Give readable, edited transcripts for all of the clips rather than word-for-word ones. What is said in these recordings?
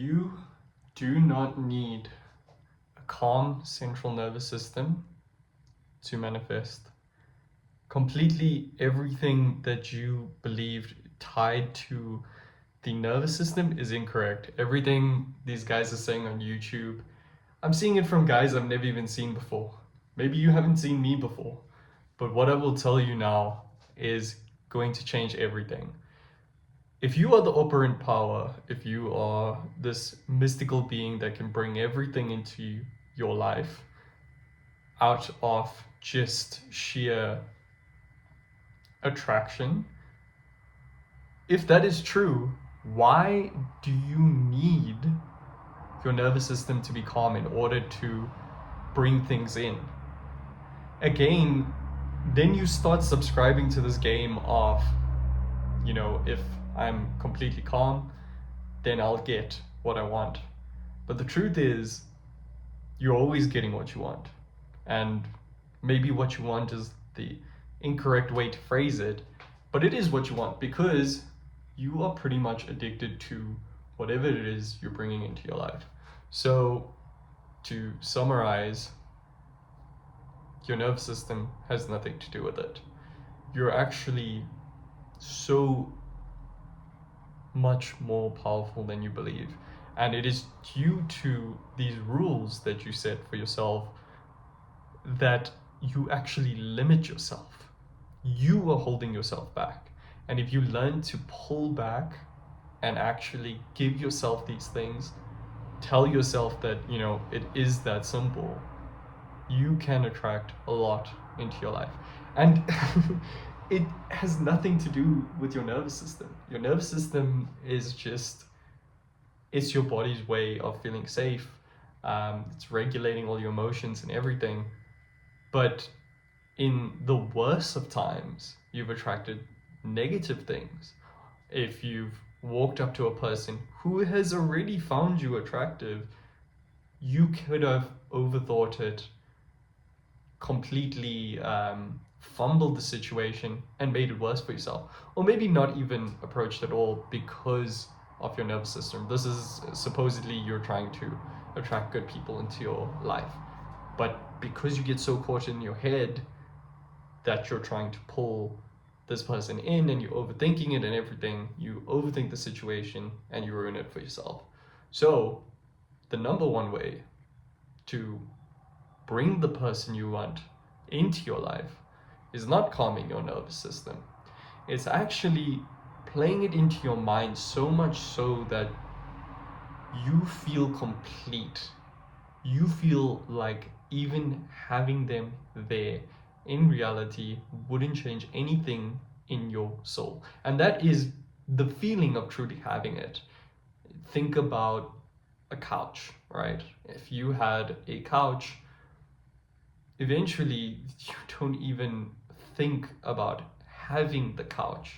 You do not need a calm central nervous system to manifest. Completely everything that you believed tied to the nervous system is incorrect. Everything these guys are saying on YouTube, I'm seeing it from guys I've never even seen before. Maybe you haven't seen me before, but what I will tell you now is going to change everything. If you are the operant power, if you are this mystical being that can bring everything into your life out of just sheer attraction, if that is true, why do you need your nervous system to be calm in order to bring things in? Again, then you start subscribing to this game of, if I'm completely calm, then I'll get what I want. But the truth is, you're always getting what you want. And maybe what you want is the incorrect way to phrase it, but it is what you want because you are pretty much addicted to whatever it is you're bringing into your life. So, to summarize, your nervous system has nothing to do with it. You're actually so much more powerful than you believe. And it is due to these rules that you set for yourself that you actually limit yourself. You are holding yourself back. And if you learn to pull back and actually give yourself these things, tell yourself that, it is that simple, you can attract a lot into your life. And it has nothing to do with your nervous system. Your nervous system is it's your body's way of feeling safe. It's regulating all your emotions and everything. But in the worst of times, you've attracted negative things. If you've walked up to a person who has already found you attractive, you could have overthought it, completely fumbled the situation and made it worse for yourself. Or maybe not even approached at all because of your nervous system. This is supposedly you're trying to attract good people into your life. But because you get so caught in your head that you're trying to pull this person in and you're overthinking it and everything, you overthink the situation and you ruin it for yourself. So the number one way to bring the person you want into your life is not calming your nervous system. It's actually playing it into your mind so much so that you feel complete. You feel like even having them there in reality wouldn't change anything in your soul. And that is the feeling of truly having it. Think about a couch, right? If you had a couch, eventually you don't even think about having the couch.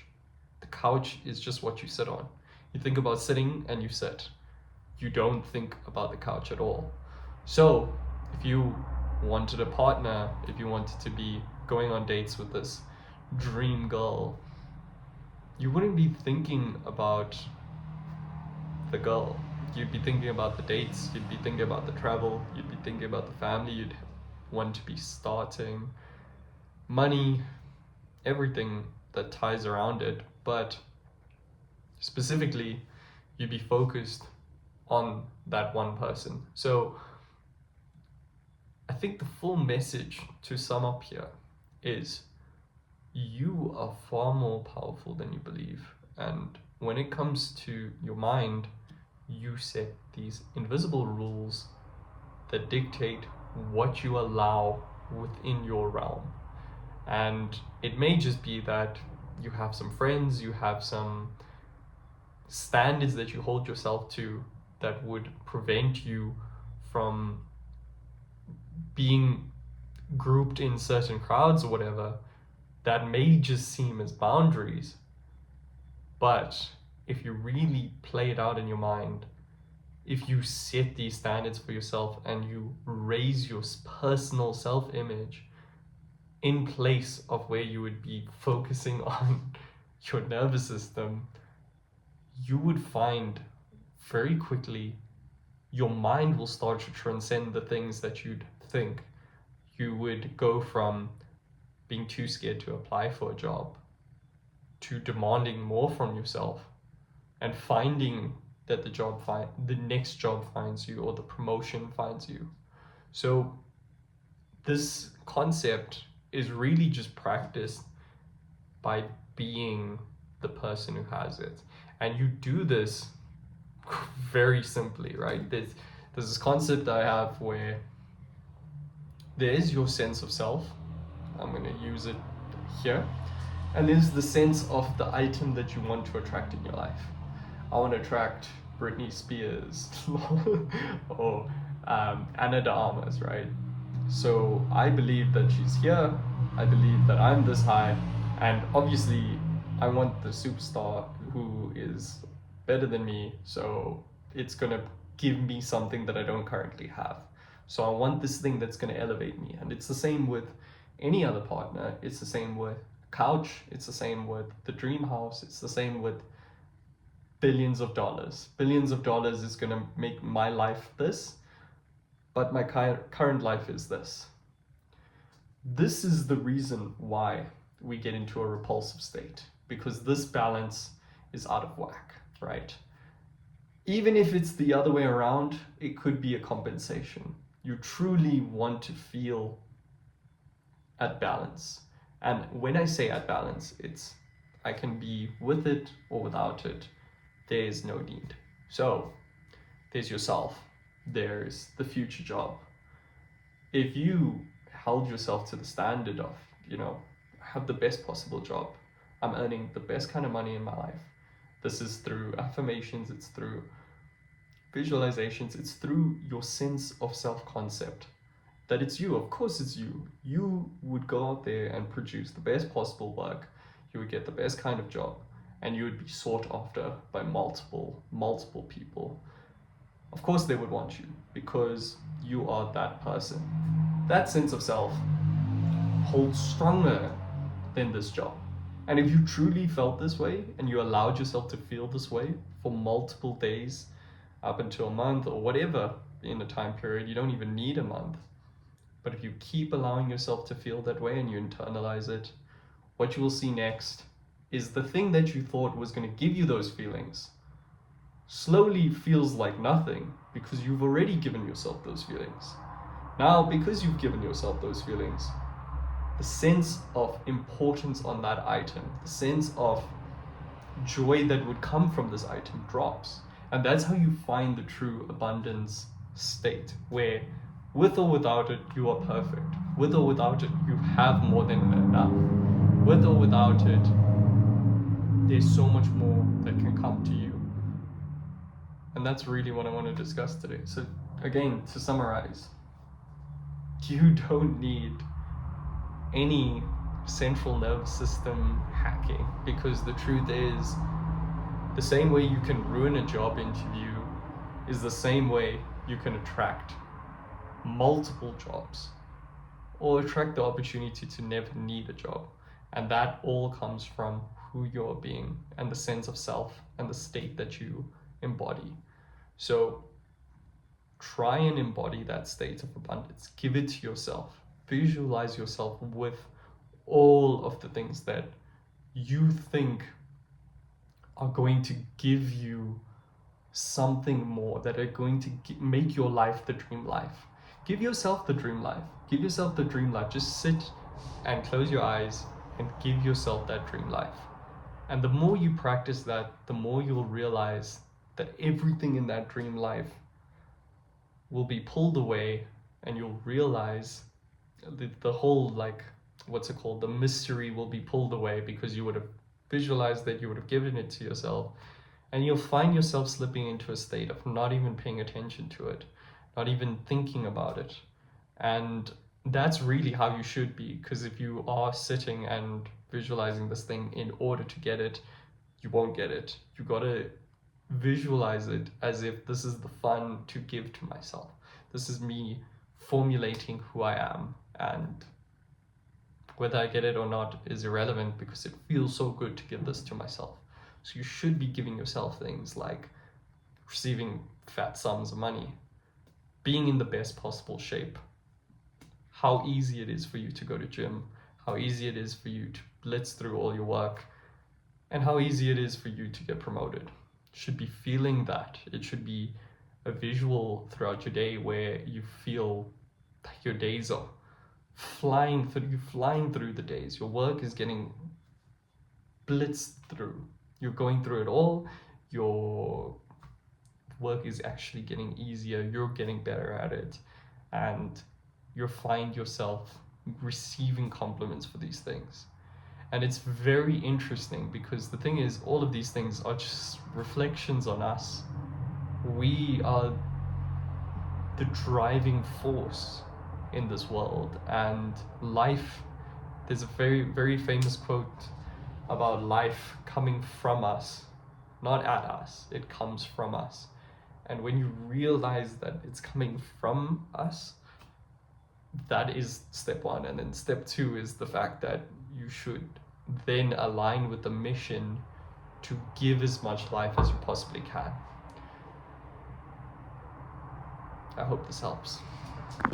The couch is just what you sit on. You think about sitting and you sit. You don't think about the couch at all. So if you wanted a partner, if you wanted to be going on dates with this dream girl, you wouldn't be thinking about the girl. You'd be thinking about the dates, you'd be thinking about the travel, you'd be thinking about the family you'd want to be starting, money, everything that ties around it. But specifically, you'd be focused on that one person. So I think the full message to sum up here is you are far more powerful than you believe. And when it comes to your mind, you set these invisible rules that dictate what you allow within your realm. And it may just be that you have some friends, you have some standards that you hold yourself to that would prevent you from being grouped in certain crowds or whatever, that may just seem as boundaries. But if you really play it out in your mind, if you set these standards for yourself and you raise your personal self-image in place of where you would be focusing on your nervous system, you would find very quickly your mind will start to transcend the things that you'd think. You would go from being too scared to apply for a job to demanding more from yourself and finding that the next job finds you, or the promotion finds you. So this concept is really just practiced by being the person who has it. And you do this very simply, right? There's this concept I have where there's your sense of self. I'm going to use it here. And there's the sense of the item that you want to attract in your life. I want to attract Britney Spears or Anna de Armas, right? So I believe that she's here. I believe that I'm this high. And obviously, I want the superstar who is better than me. So it's going to give me something that I don't currently have. So I want this thing that's going to elevate me. And it's the same with any other partner. It's the same with couch. It's the same with the dream house. It's the same with billions of dollars. Billions of dollars is going to make my life this, but my current life is this. This is the reason why we get into a repulsive state, because this balance is out of whack, right? Even if it's the other way around, it could be a compensation. You truly want to feel at balance. And when I say at balance, it's I can be with it or without it. There's no need. So there's yourself. There's the future job. If you held yourself to the standard of, have the best possible job, I'm earning the best kind of money in my life. This is through affirmations, it's through visualizations, it's through your sense of self-concept. That it's you, of course it's you. You would go out there and produce the best possible work. You would get the best kind of job, and you would be sought after by multiple people. Of course they would want you because you are that person. That sense of self holds stronger than this job. And if you truly felt this way and you allowed yourself to feel this way for multiple days, up until a month or whatever in a time period, you don't even need a month. But if you keep allowing yourself to feel that way and you internalize it, what you will see next is the thing that you thought was going to give you those feelings slowly feels like nothing because you've already given yourself those feelings. Now, because you've given yourself those feelings, the sense of importance on that item, the sense of joy that would come from this item drops. And that's how you find the true abundance state, where with or without it, you are perfect. With or without it, you have more than enough. With or without it, there's so much more that can come to you. And that's really what I want to discuss today. So again, to summarize, you don't need any central nervous system hacking, because the truth is, the same way you can ruin a job interview is the same way you can attract multiple jobs or attract the opportunity to never need a job. And that all comes from who you're being and the sense of self and the state that you embody. So try and embody that state of abundance. Give it to yourself. Visualize yourself with all of the things that you think are going to give you something more, that are going to make your life the dream life. Give yourself the dream life. Give yourself the dream life. Just sit and close your eyes and give yourself that dream life. And the more you practice that, the more you'll realize that everything in that dream life will be pulled away, and you'll realize the whole, the mystery will be pulled away, because you would have visualized that, you would have given it to yourself, and you'll find yourself slipping into a state of not even paying attention to it, not even thinking about it. And that's really how you should be, because if you are sitting and visualizing this thing in order to get it, you won't get it. You gotta visualize it as if this is the fun to give to myself. This is me formulating who I am, and whether I get it or not is irrelevant, because it feels so good to give this to myself. So you should be giving yourself things like receiving fat sums of money, being in the best possible shape, how easy it is for you to go to gym, how easy it is for you to blitz through all your work, and how easy it is for you to get promoted. You should be feeling that. It should be a visual throughout your day where you feel like your days are flying through the days. Your work is getting blitzed through. You're going through it all. Your work is actually getting easier. You're getting better at it. And you find yourself receiving compliments for these things. And it's very interesting because the thing is, all of these things are just reflections on us. We are the driving force in this world, and life, there's a very, very famous quote about life coming from us, not at us. It comes from us. And when you realize that it's coming from us, that is step one. And then step two is the fact that you should then align with the mission to give as much life as you possibly can. I hope this helps.